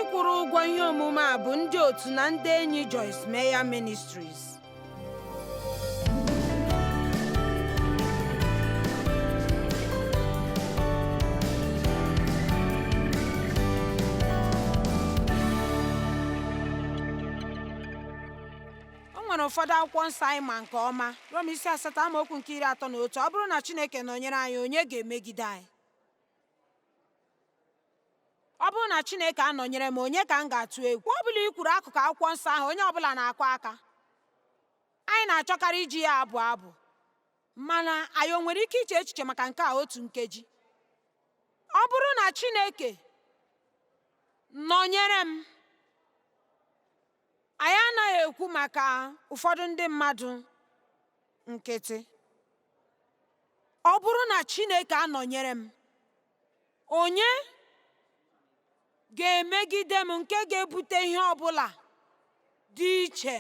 kwụrụ ụgwọ ihe omume a bụ ndị otu na ndị enyi Joyce Meyer Ministries. O nwere ụfọdụ akwụkwọ nsọ anyị ma nke ọma. Rom 8:31. Ọ bụrụ na Chineke nọnyere anyị, onye ga-emegide anyị? Ọ bụrụ na Chineke anọnyere m, onye ka m ga-atụ egwu? Ọ bụla i kwuru akụkụ akwụkwọ nsọ ahụ, onye ọbụla na-akụ aka. Anyị na-achọkarị iji ya abụ abụ, mana anyị o nwere ike iche echiche maka nke a otu nkeji? Ọ bụrụ na Chineke nọnyere m, anyị anaghị ekwu maka ụfọdụ ndị mmadụ nkịtị. Ọ bụrụ na Chineke anọnyere m, onye ga-emegide m, nke ga-ebute ihe ọbụla dị iche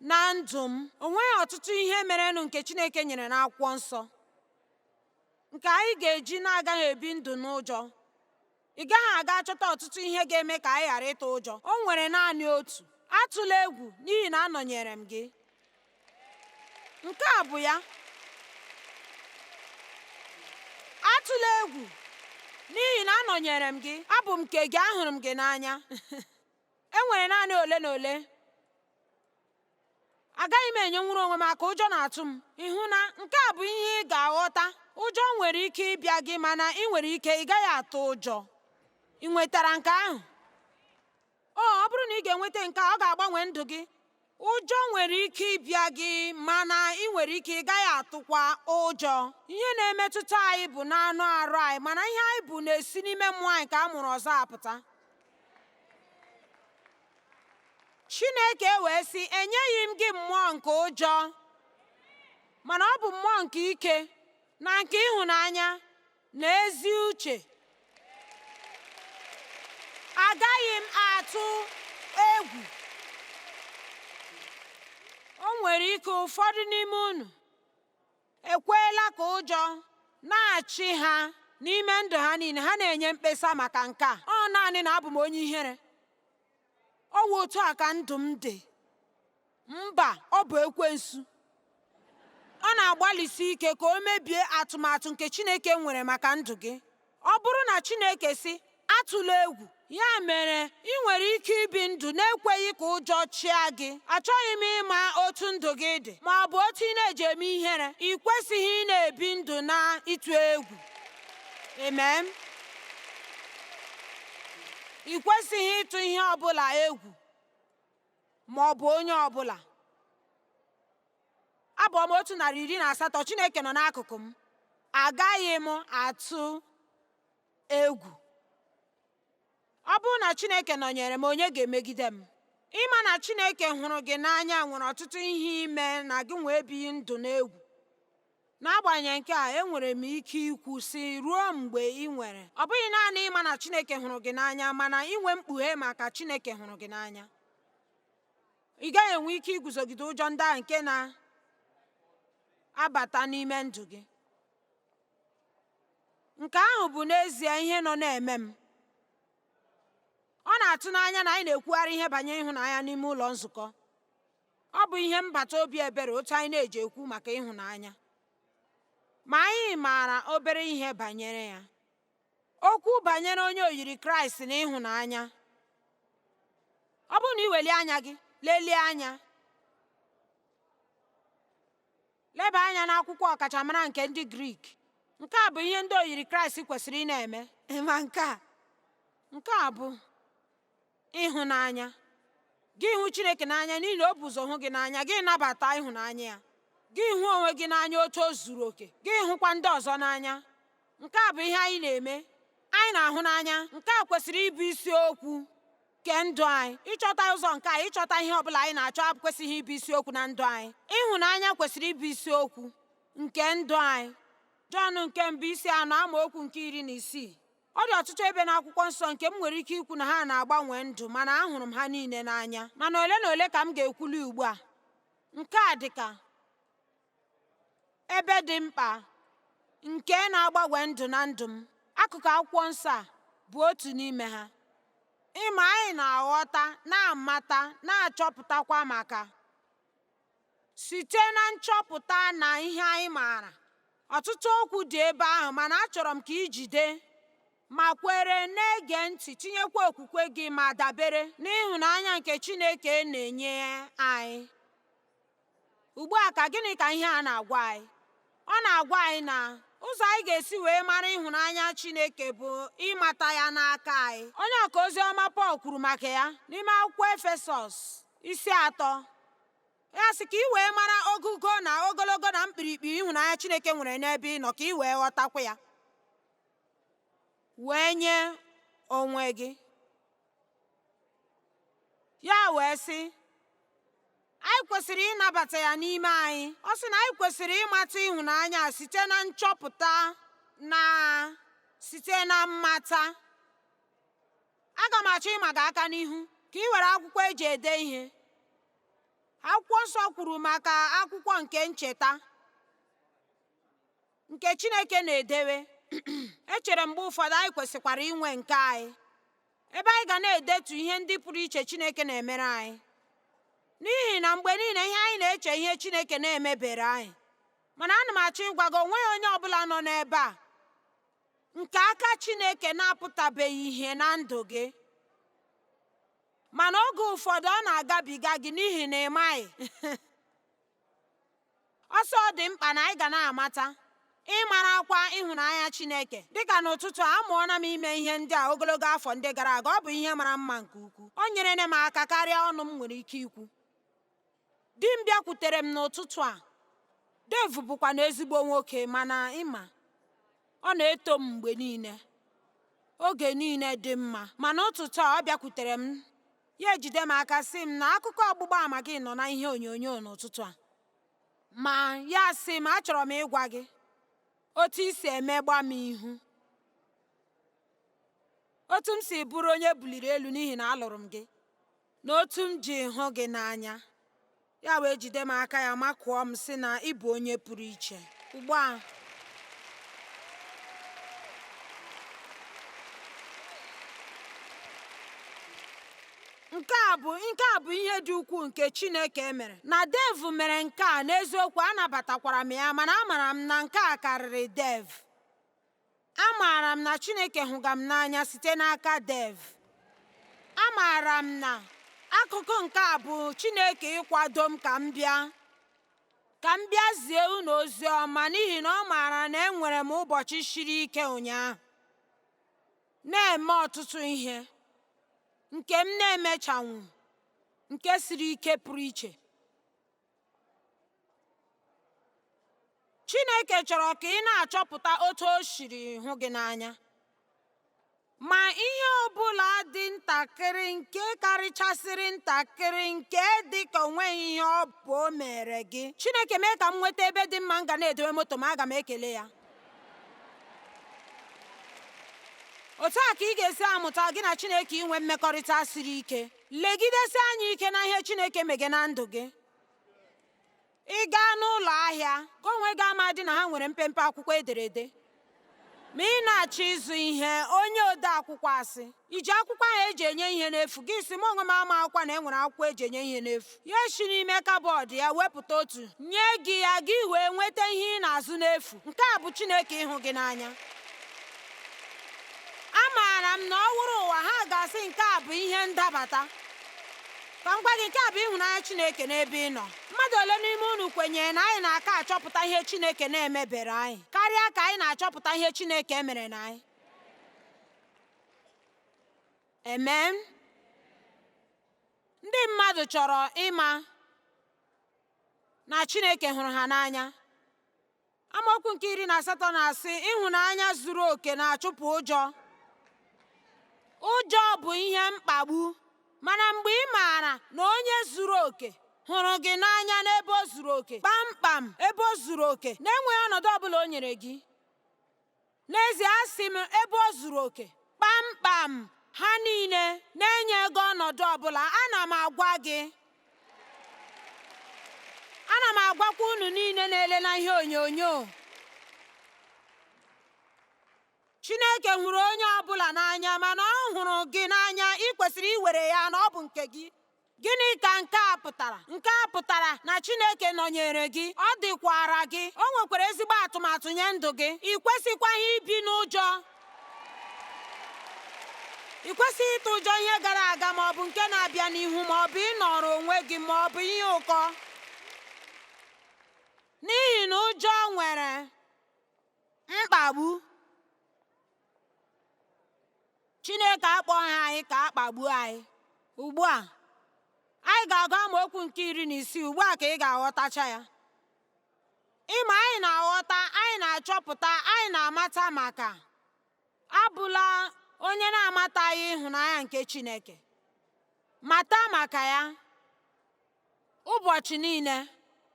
na ndụ m? O nweghị ọtụtụ ihe merenụ nke Chineke nyere n'akwụkwọ nsọ nke anyị ga-eji na-agaghị ebi ndụ n'ụjọ. Ị gaghị aga chọta ọtụtụ ihe ga-eme ka anyị ghara ịtụ ụjọ. O nwere naanị otu: atụla egwu, n'ihi na anọnyere m gị. Nke a bụ ya. Atụla egwu, n'ihi na anọnyere m gị. Abụ m nke gị, ahụrụ m gị n'anya. E nwere naanị ole na ole. Agaghị m enyenwuru onwe m aka, ụjọ na-atụ m. Ịhụ na nke a bụ ihe ị ga-aghọta. Ụjọ nwere ike ịbịa gị, mana ị nwere ike ị gaghị atụ ụjọ. Ị nwetara nke ahụ? Ọ bụrụ na ị ga-enweta nke a, ọ ga-agbanwe ndụ gị. Ụjọ nwere ike ịbịa gị, mana ị nwere ike ị gaghị atụkwa ụjọ. Ihe na-emetụta anyị bụ n'anụ arụ anyị, mana ihe anyị bụ na-esi n'ime mmụọ anyị ka a mụrụ ọzọ apụta. Chineke wee sị, enyeghị m gị mmụọ nke ụjọ, mana ọ bụ mmụọ nke ike na nke ịhụnanya na ezi uche. Agaghị m atụ egwu. O nwere ike ụfọdụ n'ime unu ekweela ka ụjọ na-achị ha n'ime ndụ ha niile. Ha na-enye mkpesa maka nke a. Ọ naanị na abụ m onye ihere. Ọ wụ otu a ka ndụ m dị. Mba, ọ bụ ekwensu. Ọ na-agbalịsi ike ka o mebie atụmatụ nke Chineke nwere maka ndụ gị. Ọ bụrụ na Chineke sị, atụla egwu, ya mere ị nwere ike ibi ndụ na-ekweghị ka ụjọ chịa gị. Achọghị m ịma otu ndụ gị dị, ma ọ bụ otu ị na-eji eme ihere. Ị kwesịghị ị na-ebi ndụ na ịtụ egwu. Amen. Ị kwesịghị ịtụ ihe ọbụla egwu, ma ọ bụ onye ọbụla. Abụ m 118. Chineke nọ n'akụkụ m. Agaghị m atụ egwu. Ọ bụrụ na Chineke nọnyere m, onye ga-emegide m? Ịma na Chineke hụrụ gị n'anya nwere ọtụtụ ihe ime na gị nwee ebighị ndụ n'egwu. N'agbanyeghị nke a, enwere m ike ikwu sị, ruo mgbe ị nwere. Ọ bụghị naanị ịma na Chineke hụrụ gị n'anya, mana inwe mkpughe maka Chineke hụrụ gị n'anya. Ị gaghị enwe ike iguzogide ụjọ ndị ahụ nke na-abata n'ime ndụ gị. Nke ahụ bụ n'ezie ihe nọ na-eme m. Ọ na-atụ n'anya na anyị na-ekwugharị ihe banyere ịhụnanya n'ime ụlọ nzukọ. Ọ bụ ihe mbata obi ebere otu anyị na-eji ekwu maka ịhụnanya, ma anyị maara obere ihe banyere ya. Okwu banyere onye oyiri Kraịst na ịhụnanya. Ọ bụrụ na ị welie anya gị lelie anya, leba anya n'akwụkwọ ọkachamara nke ndị Grik. Nke a bụ ihe ndị oyiri Kraịst kwesịrị ị na-eme. Ma nke a bụ ịhụnanya. Gị hụ Chineke n'anya n'ihi na o bụ ụzọ hụ gị n'anya. Gị nabata ịhụnanya ya. Gị hụ onwe gị n'anya otu o zuru oke. Gị hụkwa ndị ọzọ n'anya. Nke a bụ ihe anyị na-eme. Anyị na-ahụ n'anya. Nke a kwesịrị ịbụ isiokwu nke ndụ anyị. Ịchọta ụzọ nke anyị, ịchọta ihe ọbụla anyị na-achọ kwesịghị ịbụ isiokwu na ndụ anyị. Ịhụnanya kwesịrị ịbụ isiokwu nke ndụ anyị. Jọn nke mbụ 4:16. Ọ dị ọtụtụ ebe n'akwụkwọ nsọ nke m nwere ike ikwu na ha na-agbanwe ndụ, mana ahụrụ m ha niile n'anya. Mana ole na ole ka m ga-ekwuli ugbu a. Nke a dị ka ebe dị mkpa nke na-agbanwe ndụ na ndụ m. Akụkụ akwụkwọ nsọ a bụ otu n'ime ha. ịma anyị na-aghọta, na-amata, na-achọpụtakwa maka site na nchọpụta na ihe anyị maara. Ọtụtụ okwu dị ebe ahụ, mana achọrọ m ka ị jide ma kwere, na-ege ntị, tinyekwa okwukwe gị ma dabere n'ịhụnanya nke Chineke na-enye anyị. Ugbu a ka gịnị ka ihe a na-agwa anyị? Ọ na-agwa anyị na ụzọ anyị ga-esi wee mara ịhụnanya Chineke bụ ịmata ya n'aka anyị. Onye ọka oziọma Pọl kwuru maka ya n'ime akwụkwọ Efesọs isi 3. Ya sị ka ị wee mara ogugo na ogologo na mkpirikpi ịhụnanya Chineke nwere n'ebe ị nọ, ka ị wee ghọtakwa ya wee nye onwe gị. Ya wee sị anyị kwesịrị ịnabata ya n'ime anyị. Ọ sị na anyị kwesịrị ịmata ịhụnanya site na nchọpụta na site na mmata. Aga m achọ ịma gị aka n'ihu ka ị were akwụkwọ eji ede ihe. Akwụkwọ nsọ kwuru maka akwụkwọ nke ncheta nke Chineke na-edewe. Echere mgbe ụfọdụ anyị kwesịkwara inwe nke anyị, ebe anyị ga na-edetu ihe ndị pụrụ iche Chineke na-emere anyị. N'ihi na mgbe niile ihe anyị na-eche ihe Chineke na-emebere anyị. Mana ana m achọ ịgwa gị, onweghị onye ọbụla nọ n'ebe a nke aka Chineke na-apụtabeghị ihe na ndụ gị. Mana oge ụfọdụ ọ na-agabiga gị n'ihi na ị maghị. Ọsọ dị mkpa na anyị ga na-amata ịmarakwa ịhụnanya Chineke. Dịka n'ụtụtụ a, amụọla m ime ihe ndị a ogologo afọ ndị gara aga. Ọ bụ ihe mara mma nke ukwuu. O nyere m aka karịa ọnụ m nwere ike ikwu. Di m bịakwutere m n'ụtụtụ a. Dave bụkwa na ezigbo nwoke, mana ịma ọ na-eto m mgbe niile, oge niile dị mma. Mana ụtụtụ a ọ bịakwutere m, ya ejide m aka sị m na akụkọ ọgbụgba ama gị nọ na ihe onyonyo n'ụtụtụ a. Ma ya sị m, achọrọ m ịgwa gị otu i si emegba m ihu, otu m si bụrụ onye buliri elu n'ihi na alụrụ m gị, na otu m ji hụ gị n'anya. Ya wee jide m aka ya makụọ m sị na ị bụ onye pụrụ iche. Ugbu a nke a bụ ihe dị ukwuu nke Chineke mere. Na Dave mere nke a, n'eziokwu anabatakwara m ya, mana amaara m na nke a karịrị Dave. Amaara m na Chineke hụga m n'anya site n'aka Dave. Amaara m na akụkụ nke a bụ Chineke ịkwado m ka m bịa zie unu ozi ọma, n'ihi na ọ maara na enwere m ụbọchị siri ike ụnyaahụ, na-eme ọtụtụ ihe nke m na-emechanwu, nke siri ike pụrụ iche. Chineke chọrọ ka ị na-achọpụta otu o siri hụ gị n'anya. Ma ihe ọbụla dị ntakịrị, nke karịchasịrị ntakịrị, nke dị ka onweghị ihe ọ bụ o mere gị. Chineke mee ka m nweta ebe dị mma m ga na-edowe moto m, aga m ekele ya. Otu a ka ị ga-esi amụta gị na Chineke inwe mmekọrịta siri ike. Legidesi anya ike na ihe Chineke mege na ndụ gị. Ị gaa n'ụlọ ahịa, ka onwe gị amadị na ha nwere mpempe akwụkwọ ederede. Ma ị na-achọ ịzụ ihe, onye ode akwụkwọ asị, iji akwụkwọ ahụ eji enye ihe n'efu? Gị si, m onwe m ama akwụkwọ na enwere akwụkwọ eji enye ihe n'efu. Ya esi n'ime kabọọdụ ya wepụta otu, nye gị ya, gị wee nweta ihe ị na-azụ n'efu. Nke a bụ Chineke ịhụ gị n'anya. Amaara m na ọ wụrụ ụwa, ha ga-asị nke a bụ ihe ndabata. Ka m gwa gị, nke a bụ ịhụnanya Chineke n'ebe ị nọ. Mmadụ ole n'ime unu kwenyere na anyị na-aka achọpụta ihe Chineke na-emebere anyị karịa ka anyị na-achọpụta ihe Chineke mere na anyị? Amen. Ndị mmadụ chọrọ ịma na Chineke hụrụ ha n'anya. Amaokwu nke 18 na-asị, ịhụnanya zuru oke na-achụpụ ụjọ. Ụjọ bụ ihe mkpagbu. Mana mgbe ị maara na onye zuru oke hụrụ gị n'anya n'ebe o zuru oke, kpamkpam ebe o zuru oke, na-enweghị ọnọdụ ọbụla o nyere gị. N'ezie, asị m, ebe o zuru oke, kpamkpam ha niile, na-enye gị ọnọdụ ọbụla. Ana m agwakwa unu niile na-ele na ihe onyonyo, Chineke hụrụ onye ọbụla n'anya, mana ọ hụrụ gị n'anya. Ị kwesịrị iwere ya na ọ bụ nke gị. Gịnị ka nke a pụtara? Nke a pụtara na Chineke nọnyere gị, ọ dịkwara gị, o nwekwara ezigbo atụmatụ nye ndụ gị. Ị kwesịkwaghị ibi n'ụjọ. Ị kwesịghị ịtụ ụjọ ihe gara aga, ma ọ bụ nke na-abịa n'ihu, ma ọ bụ ịnọrọ onwe gị, ma ọ bụ ihe ụkọ. N'ihi na ụjọ nwere mkpagbu. Chineke akpọghị anyị ka a kpagbuo anyị. Ugbu a anyị ga-agụ amaokwu nke 16. Ugbu a ka ị ga-aghọtacha ya. Ịma, anyị na-aghọta, anyị na-achọpụta, anyị na-amata, maka abụla onye na-amataghị ịhụnanya nke Chineke. Mata maka ya ụbọchị niile.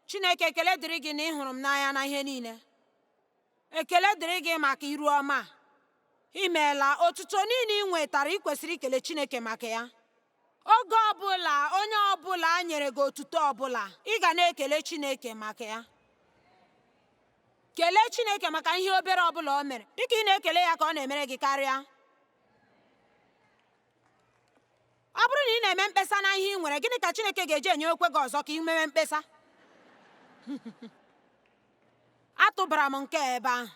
Chineke, ekele dịrị gị na ị hụrụ m n'anya na ihe niile. Ekele dịrị gị maka iru ọma. I meela. Otuto niile ị nwetara, ị kwesịrị ikele Chineke maka ya. Oge ọbụla onye ọbụla nyere gị otuto ọbụla, ị ga na-ekele Chineke maka ya. Kelee Chineke maka ihe obere ọbụla o mere, dịka ị na-ekele ya ka ọ na-emere gị karịa. Ọ bụrụ na ị na-eme mkpesa na ihe ị nwere, gịnị ka Chineke ga-eji enye okwe gị ọzọ ka ị mewe mkpesa? Atụbara m nke ebe ahụ.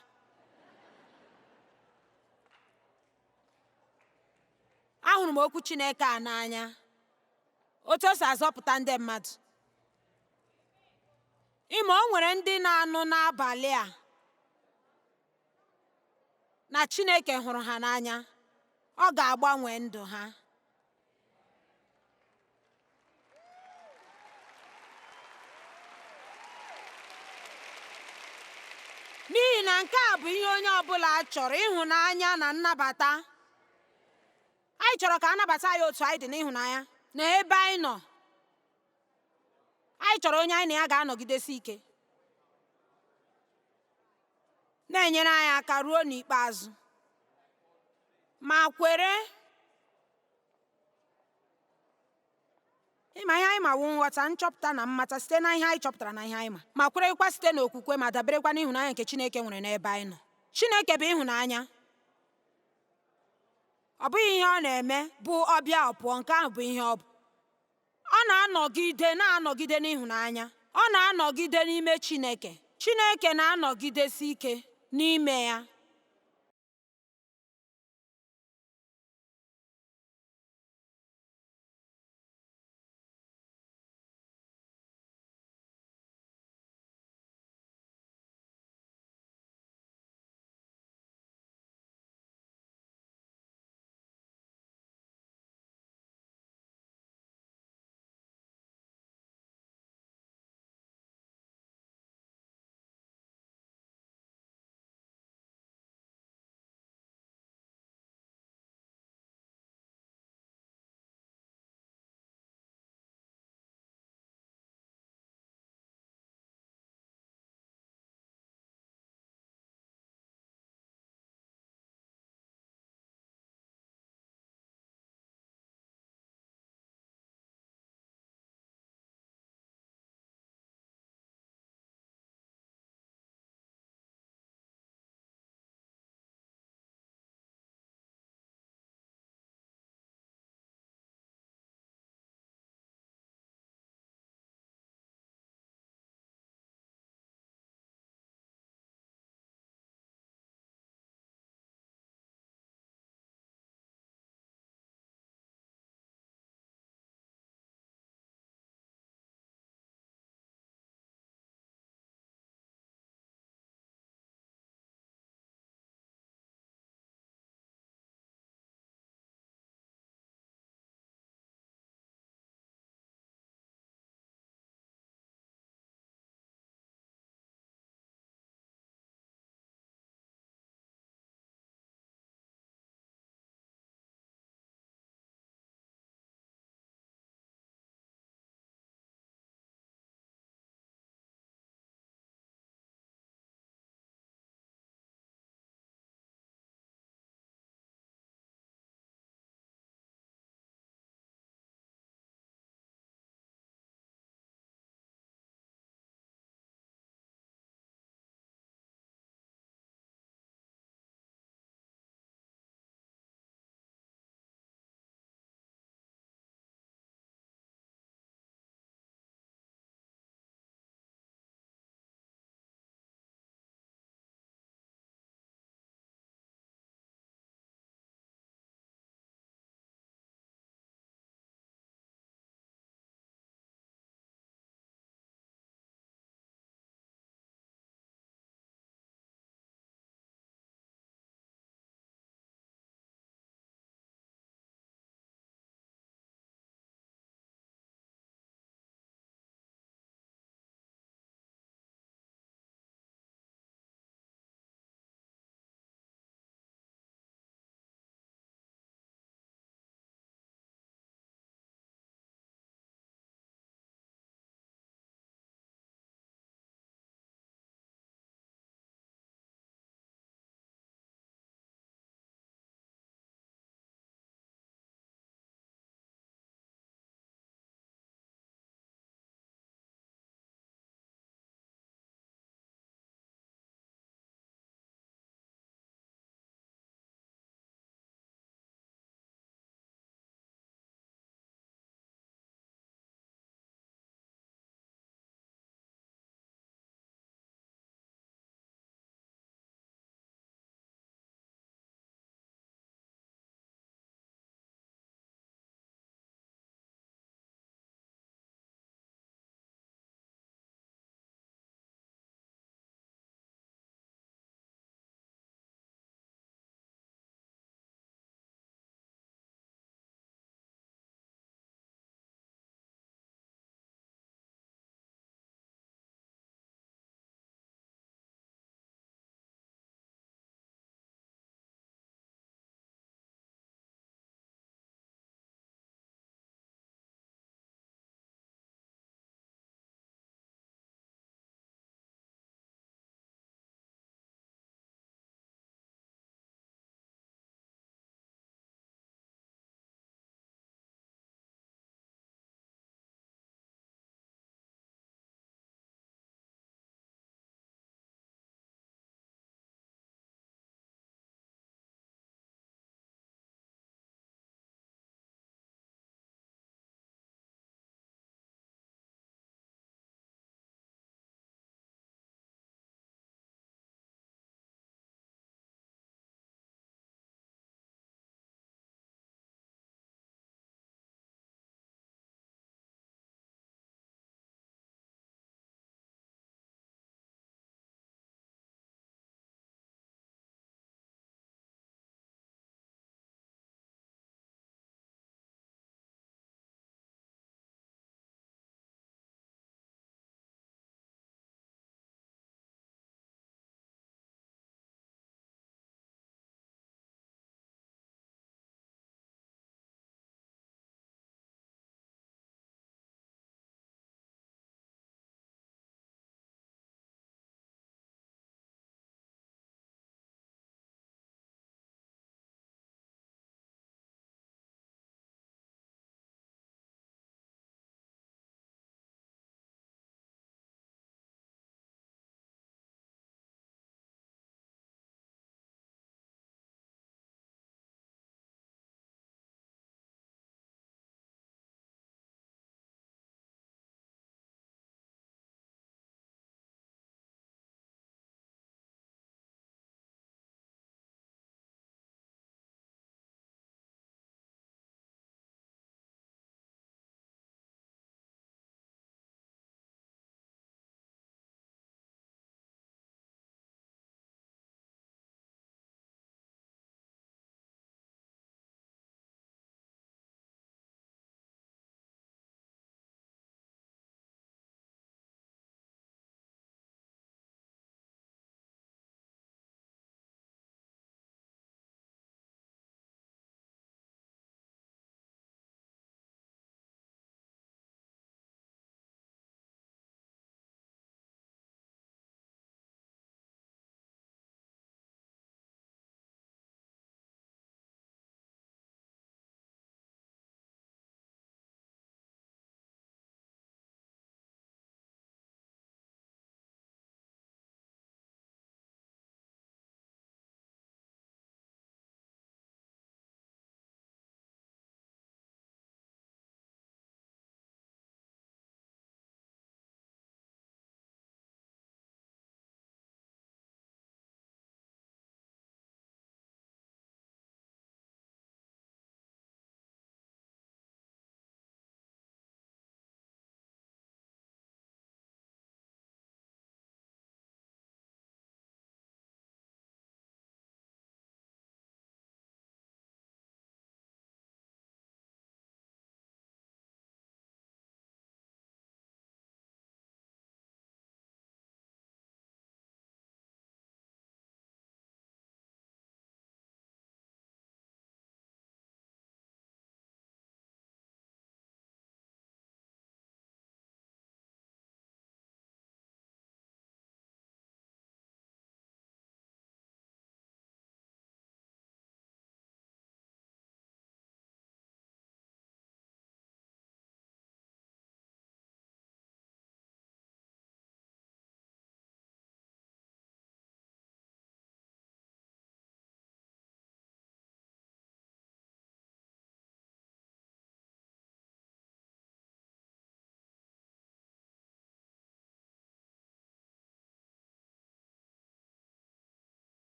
Ahụrụ m okwu Chineke a n'anya, otu o si azọpụta ndị mmadụ. Ime, o nwere ndị na-anụ n'abalị a na Chineke hụrụ ha n'anya, ọ ga-agbanwe ndụ ha. N'ihi na nke a bụ ihe onye ọbụla chọrọ, ịhụnanya na nnabata. Anyị chọrọ ka a nabata anyị otu anyị dị n'ịhụnanya na ebe anyị nọ. Anyị chọrọ onye anyị na ya ga-anọgidesi ike, na-enyere anyị aka ruo n'ikpeazụ. Ma kwere, ịma ihe anyị mawu nghọta, nchọpụta na mmata site na ihe anyị chọpụtara na ihe anyị ma kwerekwa site n'okwukwe, ma daberekwa n'ịhụnanya nke Chineke nwere n'ebe anyị nọ. Chineke bụ ịhụnanya. Ọ bụghị ihe ọ na-eme bụ ọbịa ọpụọ. Nke ahụ bụ ihe ọ bụ. Ọ na-anọgide n'ịhụnanya. Ọ na-anọgide n'ime Chineke. Chineke na-anọgidesi ike n'ime ya.